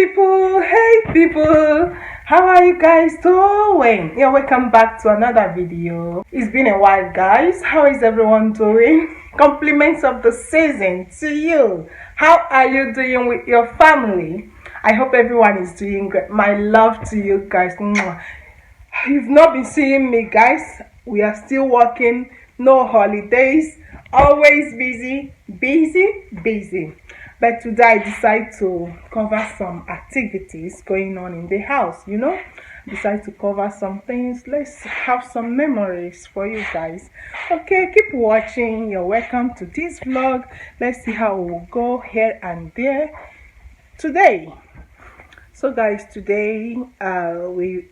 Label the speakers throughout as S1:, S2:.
S1: Hey people, how are you guys doing? Yeah, welcome back to another video. It's been a while, guys. How is everyone doing? Compliments of the season to you. How are you doing with your family? I hope everyone is doing great. My love to you guys. You've not been seeing me, guys. We are still working, no holidays, always busy. But today I decided to cover some activities going on in the house, Decide to cover some things. Let's have some memories for you guys. Okay, keep watching. You're welcome to this vlog. Let's see how we'll go here and there today. So guys, today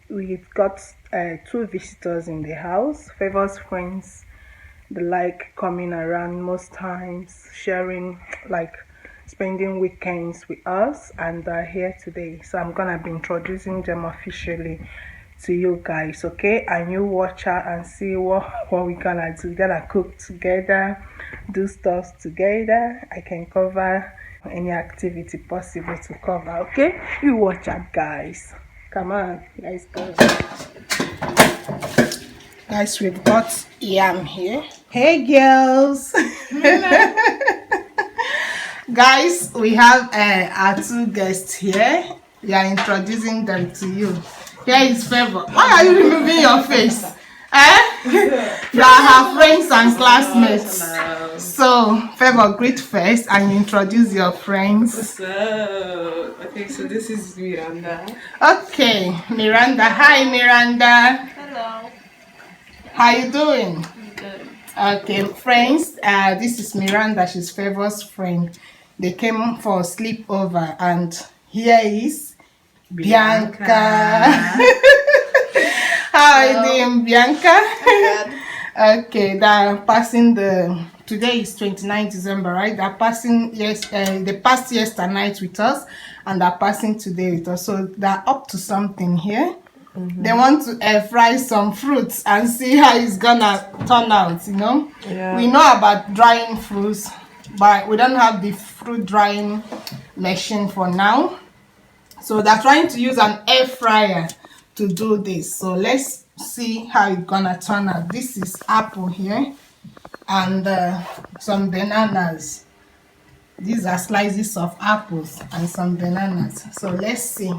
S1: we've got two visitors in the house. Favor's friends. They like coming around most times, sharing, like spending weekends with us, and they're here today. So I'm gonna be introducing them officially to you guys, okay? And you watch out and see what we're gonna do. We're gonna cook together, do stuff together. I can cover any activity possible to cover, okay? You watch out, guys. Come on, let's go. Guys, we've got yam here. Hey girls. Guys, we have our two guests here. We are introducing them to you. Here is Favour. Why are you removing your face? You are her friends and classmates. So, Favour, greet first and introduce your friends.
S2: So, okay, so this is Miranda.
S1: Okay, Miranda. Hi, Miranda.
S3: Hello.
S1: How you doing?
S3: Good.
S1: Okay, friends, this is Miranda. She's Favour's friend. They came for a sleepover, and here is Bianca. How are you doing, Bianca? Okay, they're passing today is 29 December, right? They're passing, they passed yesterday night with us, and they're passing today with us. So they're up to something here. They want to fry some fruits and see how it's gonna turn out,
S2: Yeah.
S1: We know about drying fruits, but we don't have the fruit drying machine for now. So they're trying to use an air fryer to do this. So let's see how it's gonna turn out. This is apple here and some bananas. These are slices of apples and some bananas. So let's see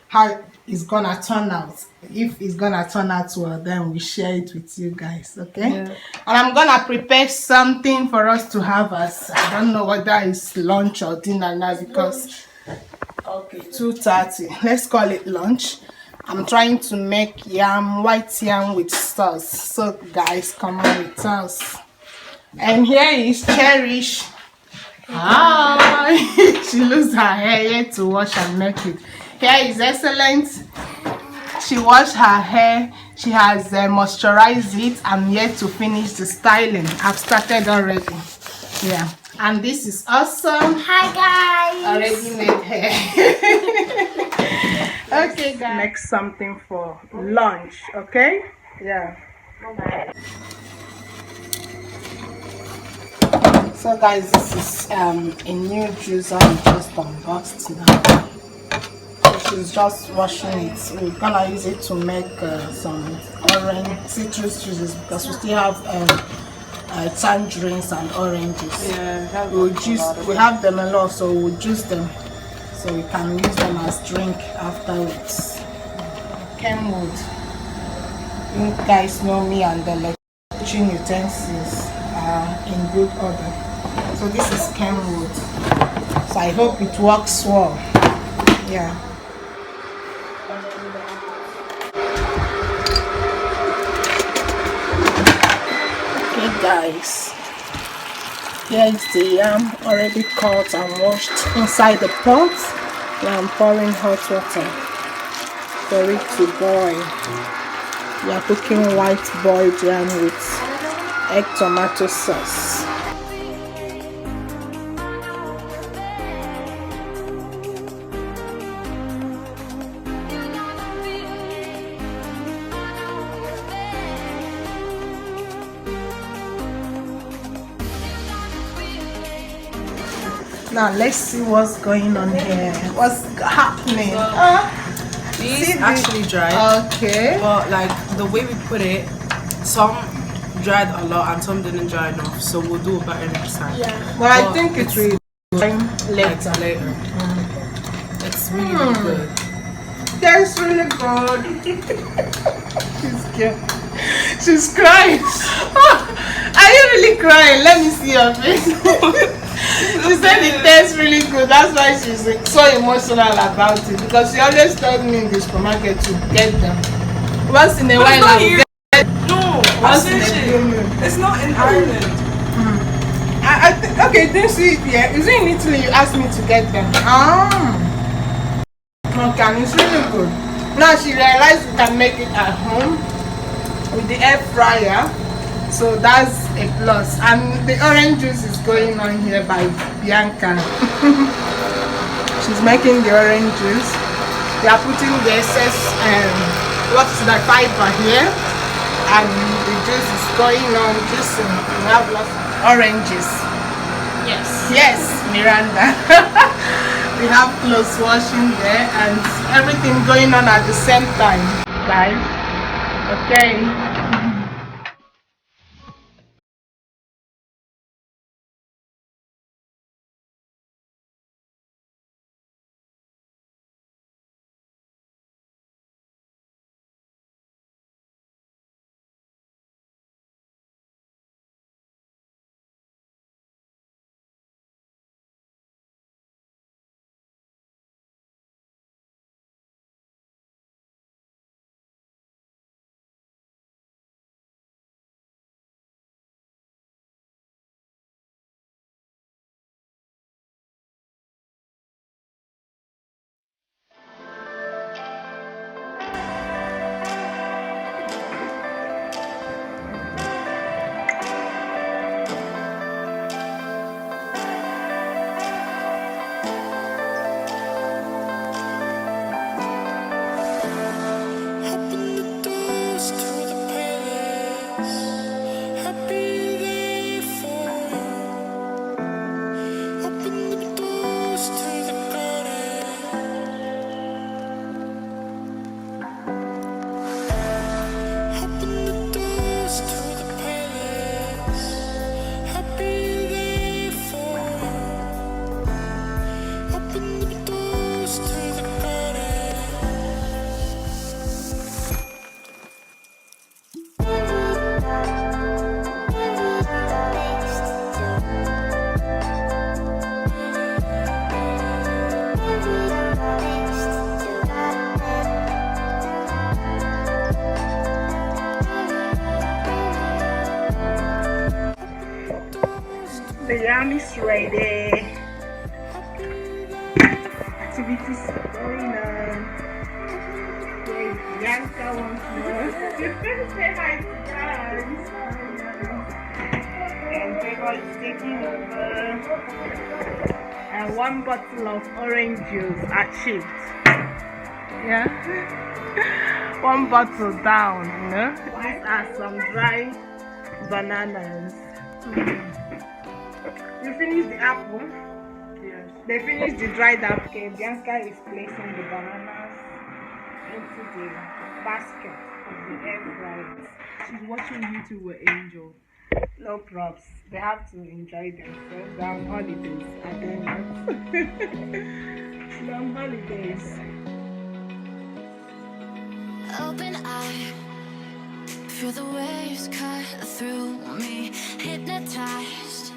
S1: how it's gonna turn out. If it's gonna turn out well, then we share it with you guys, okay?
S2: Yeah.
S1: And I'm gonna prepare something for us to have as, I don't know whether it's lunch or dinner now, because okay, 2:30, let's call it lunch. I'm trying to make white yam with sauce. So guys, come on with us. And here is Cherish. Hi. She loses her hair here to wash and make it. Hair is excellent. She washed her hair. She has moisturized it. I'm yet to finish the styling. I've started already. Yeah. And this is awesome.
S3: Hi guys.
S1: Already made hair. Okay, guys. Make something for lunch. Okay? Yeah. So guys, this is a new juicer I just unboxed now. She's just washing it. We're gonna use it to make some orange citrus juices, because we still have tangerines and oranges.
S2: Yeah,
S1: we have them a lot, so we'll juice them so we can use them as drink afterwards. Kenwood. You guys know me, and the kitchen utensils are in good order. So this is Kenwood. So I hope it works well. Yeah. Okay guys, here is the yam already cut and washed inside the pot. Now I'm pouring hot water for it to boil. We are cooking white boiled yam with egg tomato sauce. Now let's see what's going on here. What's happening?
S2: These
S1: See the-
S2: actually dried,
S1: Okay.
S2: but like the way we put it, some dried a lot and some didn't dry enough. So we'll do it better next time.
S3: Yeah.
S1: But I
S2: But
S1: think it will
S2: Like
S1: later.
S2: later. It's really good.
S1: That's really good. She's cute. She's crying. Are you really crying? Let me see your face. She said it tastes really good. That's why she's so emotional about it. Because she always told me in the supermarket to get them. Once in a while, I will get
S2: No,
S1: once in a blue moon.
S2: It's not in Ireland.
S1: I think, okay, didn't see it here. Is it in Italy you asked me to get them? Okay, and it's really good. Now she realized we can make it at home with the air fryer. So that's a plus. And the orange juice is going on here by Bianca. She's making the orange juice. They are putting the excess what's the fiber here. And the juice is going on juicing. We have lots of oranges.
S3: Yes.
S1: Yes, Miranda. We have clothes washing there and everything going on at the same time, guys. Okay. The yam is ready. Activities going on. Yay, Bianca wants more. Say hi to guys. And Favour is taking over. And one bottle of orange juice achieved. Yeah. One bottle down, you know. These are some dry bananas. You finished the apple?
S2: Yes.
S1: They finished the dried apple. Okay, Bianca is placing the bananas into the basket of the air fryer.
S2: She's watching YouTube with Angel.
S1: No props. They have to enjoy themselves. They're on holidays. I don't know. They're on holidays.
S4: Open eye, feel the waves cut through me, hypnotized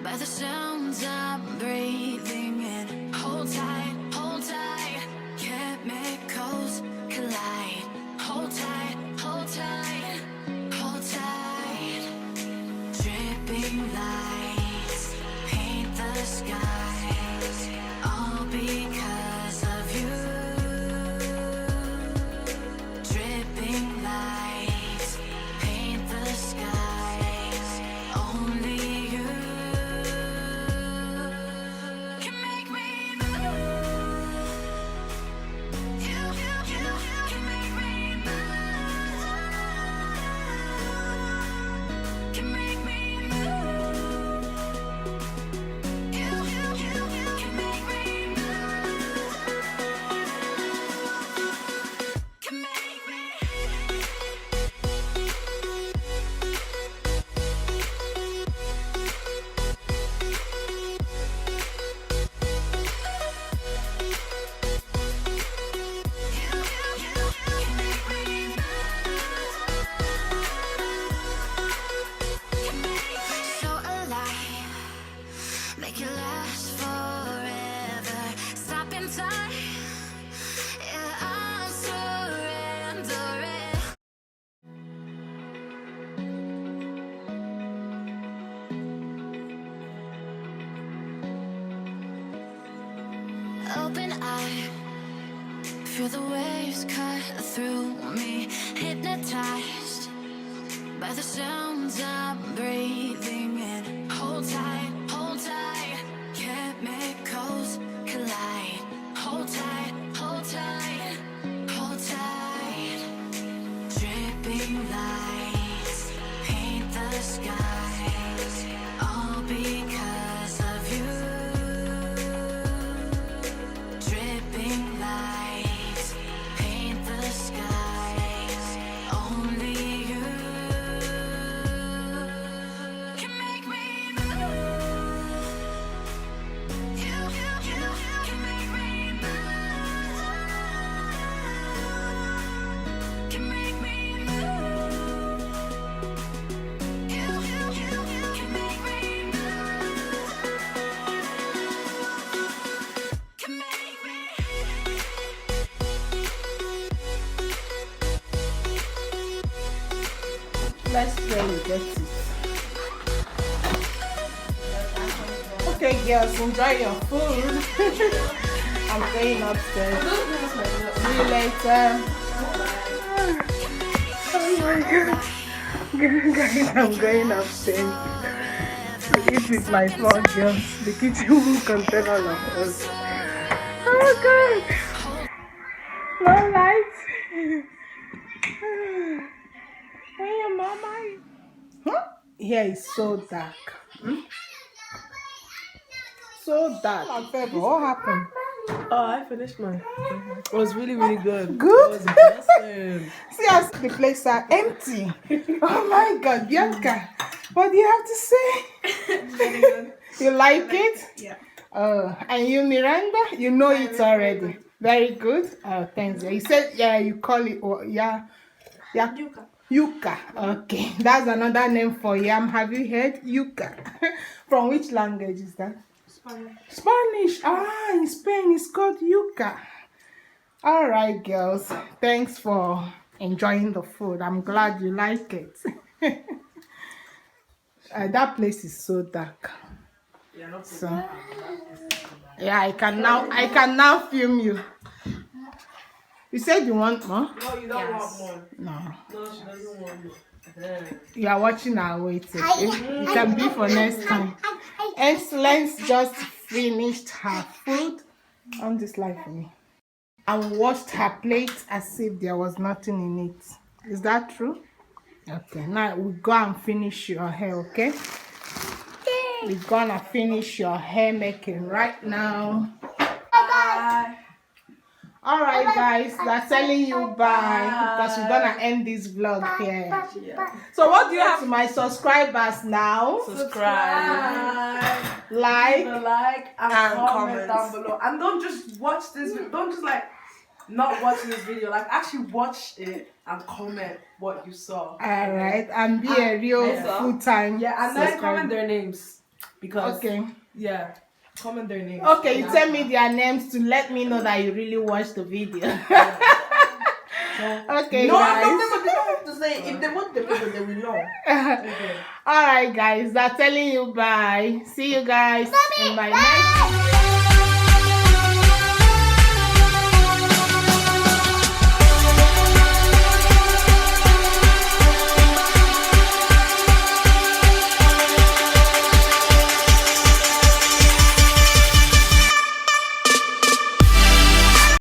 S4: by the sounds I'm breathing in. Hold tight, chemicals collide. Hold tight, hold tight, hold tight. Dripping lights paint the skies, all because of you. Dripping lights paint the skies, only you can make open eye. Feel the waves cut through me, hypnotized by the sounds I'm breathing in. Hold tight, chemicals collide. Hold tight, hold tight, hold tight. Dripping lights paint the skies, all because of you. Dripping lights paint the skies, only you can make me move. You can make me move. Can make me move. You can make me move. Can make me.
S1: Let's try to get it. Okay, girls, enjoy your food. I'm going upstairs. See you later. Oh my god. Guys, I'm going upstairs. This is my floor, girls. The kitchen will contain all of us. Oh god. No lights. Hey, mama. Huh? Here is so dark. So dark. What happened?
S2: Oh, I finished mine. It was really, really good.
S1: Good?
S2: It was awesome.
S1: See as the place are empty. Oh my god, Bianca. What do you have to say? You like it?
S2: Yeah.
S1: Oh, and you, Miranda, you know it already. Very good. Oh, thanks. You said, yeah, you call it, yeah.
S2: Yuka.
S1: Yuca. Okay, that's another name for yam. Have you heard? Yuca. From which language is that?
S2: Spanish.
S1: Spanish. Ah, in Spain it's called yuca. All right, girls. Thanks for enjoying the food. I'm glad you like it. That place is so dark.
S2: Yeah, not
S1: So yeah, I can now film you. You said you want more?
S2: No, you don't want more.
S1: No.
S2: No, she doesn't want more.
S1: You are watching our weight. Okay? It can be for next time. Excellence just finished her food on this life for me and washed her plate as if there was nothing in it. Is that true? Okay, now we go and finish your hair, okay? We're gonna finish your hair making right now.
S2: Bye.
S1: All right, guys, they're telling you bye because we're gonna end this vlog here.
S2: Yeah.
S1: So what do you have to my subscribers now?
S2: Subscribe.
S1: Like,
S2: Leave a like and comment
S1: comment
S2: down below. And don't just watch this. Don't just like not watching this video. Like actually watch it and comment what you saw.
S1: all right, and be a real
S2: Yeah.
S1: full-time
S2: Yeah, and then
S1: subscriber.
S2: comment their names because
S1: Okay.
S2: yeah, comment their names.
S1: Okay, you tell me their names to let me know that you really watched the video. Okay,
S3: No,
S1: guys.
S3: no, they don't have to say. If they want the video, they will know.
S2: Okay.
S1: All right, guys, they're telling you bye. See you guys in my next.